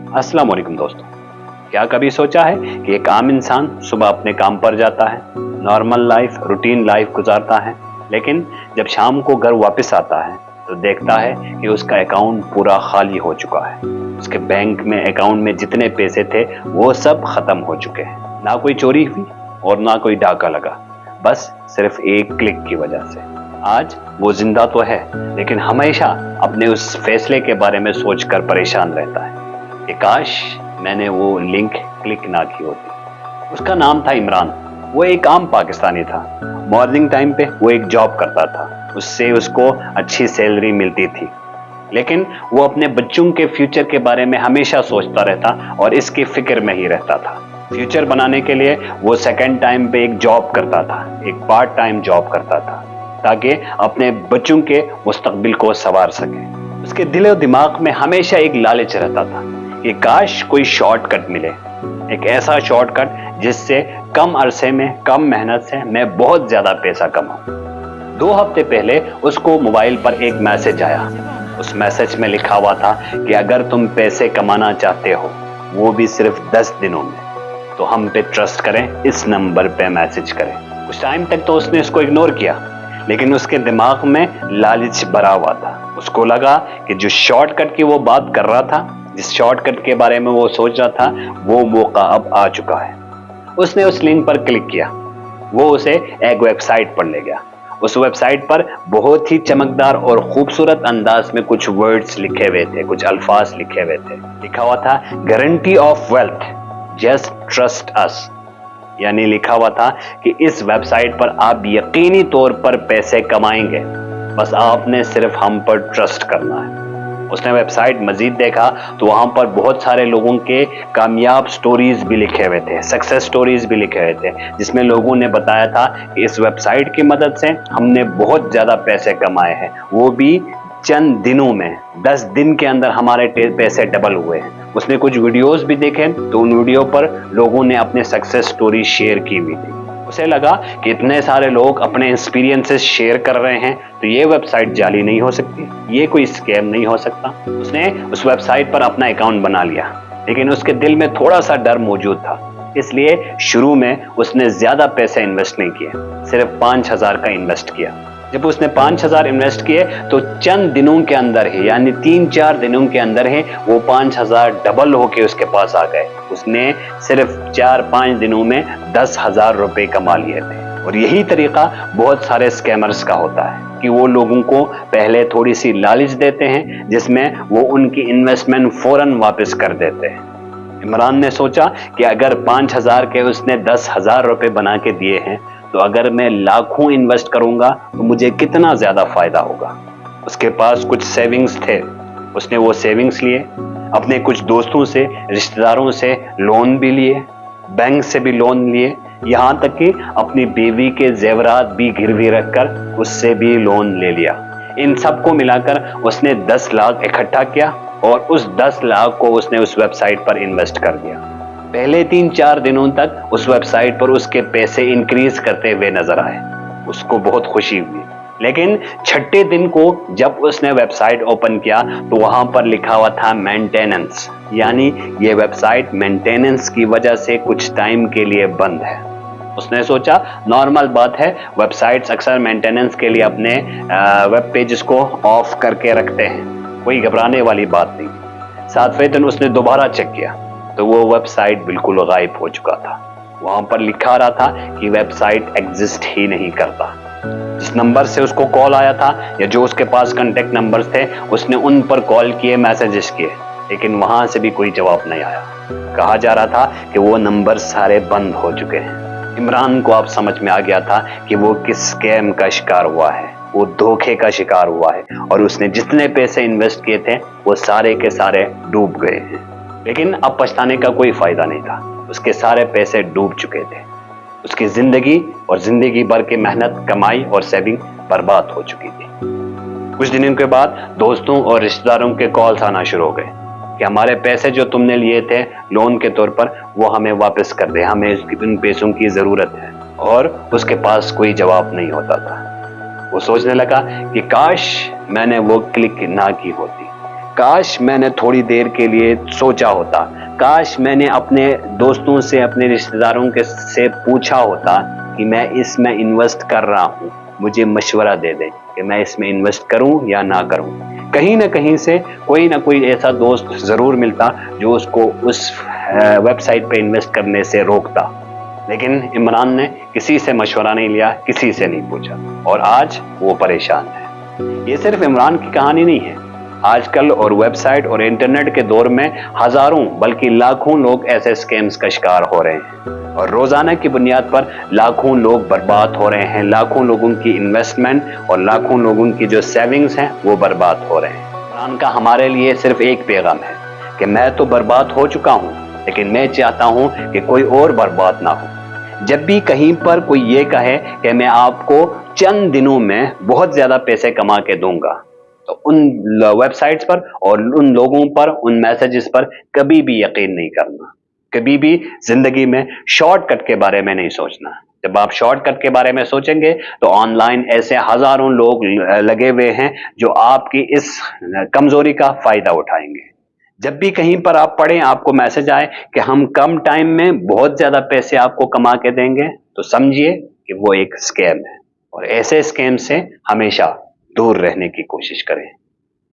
अस्सलाम वालेकुम दोस्तों। क्या कभी सोचा है कि एक आम इंसान सुबह अपने काम पर जाता है, नॉर्मल लाइफ रूटीन लाइफ गुजारता है, लेकिन जब शाम को घर वापस आता है तो देखता है कि उसका अकाउंट पूरा खाली हो चुका है। उसके बैंक में अकाउंट में जितने पैसे थे वो सब खत्म हो चुके हैं। ना कोई चोरी हुई और ना कोई डाका लगा, बस सिर्फ एक क्लिक की वजह से। आज वो जिंदा तो है, लेकिन हमेशा अपने उस फैसले के बारे में सोचकर परेशान रहता है कि काश मैंने वो लिंक क्लिक ना की होती। उसका नाम था इमरान। वो एक आम पाकिस्तानी था। मॉर्निंग टाइम पे वो एक जॉब करता था, उससे उसको अच्छी सैलरी मिलती थी, लेकिन वो अपने बच्चों के फ्यूचर के बारे में हमेशा सोचता रहता और इसकी फिक्र में ही रहता था। फ्यूचर बनाने के लिए वो सेकंड टाइम पे एक जॉब करता था, एक पार्ट टाइम जॉब करता था, ताकि अपने बच्चों के मुस्तकबिल को संवार सके। उसके दिल और दिमाग में हमेशा एक लालच रहता था कि काश कोई शॉर्टकट मिले, एक ऐसा शॉर्टकट जिससे कम अरसे में कम मेहनत से मैं बहुत ज्यादा पैसा कमाऊं। 2 हफ्ते पहले उसको मोबाइल पर एक मैसेज आया। उस मैसेज में लिखा हुआ था कि अगर तुम पैसे कमाना चाहते हो, वो भी सिर्फ 10 दिनों में, तो हम पे ट्रस्ट करें, इस नंबर पे मैसेज करें। उस टाइम तक तो उसने इसको इग्नोर किया, लेकिन उसके दिमाग में लालच भरा हुआ था। उसको लगा कि जो शॉर्टकट की वो बात कर रहा था, जिस शॉर्टकट के बारे में वो सोच रहा था, वो मौका अब आ चुका है। उसने उस लिंक पर क्लिक किया। वो उसे एक वेबसाइट पर ले गया। उस वेबसाइट पर बहुत ही चमकदार और खूबसूरत अंदाज में कुछ वर्ड्स लिखे हुए थे, कुछ अल्फाज लिखे हुए थे। लिखा हुआ था guarantee of wealth, just trust us. यानी लिखा हुआ था कि इस वेबसाइट पर आप यकीनी तौर पर पैसे कमाएंगे, बस आपने सिर्फ हम पर ट्रस्ट करना है। उसने वेबसाइट मजीद देखा तो वहां पर बहुत सारे लोगों के कामयाब स्टोरीज भी लिखे हुए थे, सक्सेस स्टोरीज भी लिखे हुए थे, जिसमें लोगों ने बताया था कि इस वेबसाइट की मदद से हमने बहुत ज्यादा पैसे कमाए हैं, वो भी चंद दिनों में। 10 दिन के अंदर हमारे पैसे डबल हुए हैं। उसने कुछ वीडियोस भी देखे तो उन वीडियो पर लोगों ने अपने सक्सेस स्टोरी शेयर की हुई थी। उसे लगा कि इतने सारे लोग अपने एक्सपीरियंसेस शेयर कर रहे हैं, तो ये वेबसाइट जाली नहीं हो सकती, ये कोई स्कैम नहीं हो सकता। उसने उस वेबसाइट पर अपना अकाउंट बना लिया, लेकिन उसके दिल में थोड़ा सा डर मौजूद था। इसलिए शुरू में उसने ज्यादा पैसे इन्वेस्ट नहीं किए, सिर्फ 5,000 का इन्वेस्ट किया। जब उसने 5,000 इन्वेस्ट किए तो चंद दिनों के अंदर ही, यानी 3-4 दिनों के अंदर ही वो 5,000 डबल होके उसके पास आ गए। उसने सिर्फ 4-5 दिनों में 10,000 रुपए कमा लिए थे। और यही तरीका बहुत सारे स्कैमर्स का होता है कि वो लोगों को पहले थोड़ी सी लालच देते हैं, जिसमें वो उनकी इन्वेस्टमेंट फौरन वापस कर देते हैं। इमरान ने सोचा कि अगर 5,000 के उसने 10,000 रुपए बना के दिए हैं, तो अगर मैं लाखों इन्वेस्ट करूंगा तो मुझे कितना ज्यादा फायदा होगा। उसके पास कुछ सेविंग्स थे, उसने वो सेविंग्स लिए, अपने कुछ दोस्तों से, रिश्तेदारों से लोन भी लिए, बैंक से भी लोन लिए, यहाँ तक कि अपनी बीवी के जेवरात भी गिरवी रखकर उससे भी लोन ले लिया। इन सबको मिलाकर उसने 10 लाख इकट्ठा किया और उस 10 लाख को उसने उस वेबसाइट पर इन्वेस्ट कर दिया। पहले 3-4 दिनों तक उस वेबसाइट पर उसके पैसे इंक्रीज करते हुए नजर आए। उसको बहुत खुशी हुई, लेकिन छठे दिन को जब उसने वेबसाइट ओपन किया तो वहां पर लिखा हुआ था मेंटेनेंस, यानी ये वेबसाइट मेंटेनेंस की वजह से कुछ टाइम के लिए बंद है। उसने सोचा नॉर्मल बात है, वेबसाइट्स अक्सर मेंटेनेंस के लिए अपने वेब पेजेस को ऑफ करके रखते हैं, कोई घबराने वाली बात नहीं। 7वें दिन उसने दोबारा चेक किया तो वो वेबसाइट बिल्कुल गायब हो चुका था। वहां पर लिखा रहा था कि वेबसाइट एग्जिस्ट ही नहीं करता। जिस नंबर से उसको कॉल आया था या जो उसके पास कांटेक्ट नंबर्स थे, उसने उन पर कॉल किए, मैसेजेस किए, लेकिन वहां से भी कोई जवाब नहीं आया। कहा जा रहा था कि वो नंबर सारे बंद हो चुके हैं। इमरान को अब समझ में आ गया था कि वो किस स्कैम का शिकार हुआ है, वो धोखे का शिकार हुआ है, और उसने जितने पैसे इन्वेस्ट किए थे वो सारे के सारे डूब गए हैं। लेकिन अब पछताने का कोई फायदा नहीं था, उसके सारे पैसे डूब चुके थे। उसकी जिंदगी और जिंदगी भर की मेहनत, कमाई और सेविंग बर्बाद हो चुकी थी। कुछ दिनों के बाद दोस्तों और रिश्तेदारों के कॉल्स आना शुरू हो गए कि हमारे पैसे जो तुमने लिए थे लोन के तौर पर, वो हमें वापस कर दे, हमें इन पैसों की जरूरत है। और उसके पास कोई जवाब नहीं होता था। वो सोचने लगा कि काश मैंने वो क्लिक ना की होती, काश मैंने थोड़ी देर के लिए सोचा होता, काश मैंने अपने दोस्तों से, अपने रिश्तेदारों के से पूछा होता कि मैं इसमें इन्वेस्ट कर रहा हूँ, मुझे मशवरा दे दें कि मैं इसमें इन्वेस्ट करूँ या ना करूँ। कहीं ना कहीं से कोई ना कोई ऐसा दोस्त ज़रूर मिलता जो उसको उस वेबसाइट पे इन्वेस्ट करने से रोकता। लेकिन इमरान ने किसी से मशवरा नहीं लिया, किसी से नहीं पूछा, और आज वो परेशान है। ये सिर्फ इमरान की कहानी नहीं है। आजकल और वेबसाइट और इंटरनेट के दौर में हजारों बल्कि लाखों लोग ऐसे स्कैम्स का शिकार हो रहे हैं, और रोजाना की बुनियाद पर लाखों लोग बर्बाद हो रहे हैं। लाखों लोगों की इन्वेस्टमेंट और लाखों लोगों की जो सेविंग्स हैं वो बर्बाद हो रहे हैं। इमरान का हमारे लिए सिर्फ एक पैगाम है कि मैं तो बर्बाद हो चुका हूँ, लेकिन मैं चाहता हूँ कि कोई और बर्बाद ना हो। जब भी कहीं पर कोई ये कहे कि मैं आपको चंद दिनों में बहुत ज्यादा पैसे कमा के दूंगा, तो उन वेबसाइट्स पर और उन लोगों पर, उन मैसेजेस पर कभी भी यकीन नहीं करना। कभी भी जिंदगी में शॉर्टकट के बारे में नहीं सोचना। जब आप शॉर्टकट के बारे में सोचेंगे तो ऑनलाइन ऐसे हजारों लोग लगे हुए हैं जो आपकी इस कमजोरी का फायदा उठाएंगे। जब भी कहीं पर आप पढ़ें, आपको मैसेज आए कि हम कम टाइम में बहुत ज्यादा पैसे आपको कमा के देंगे, तो समझिए कि वो एक स्कैम है, और ऐसे स्कैम से हमेशा दूर रहने की कोशिश करें।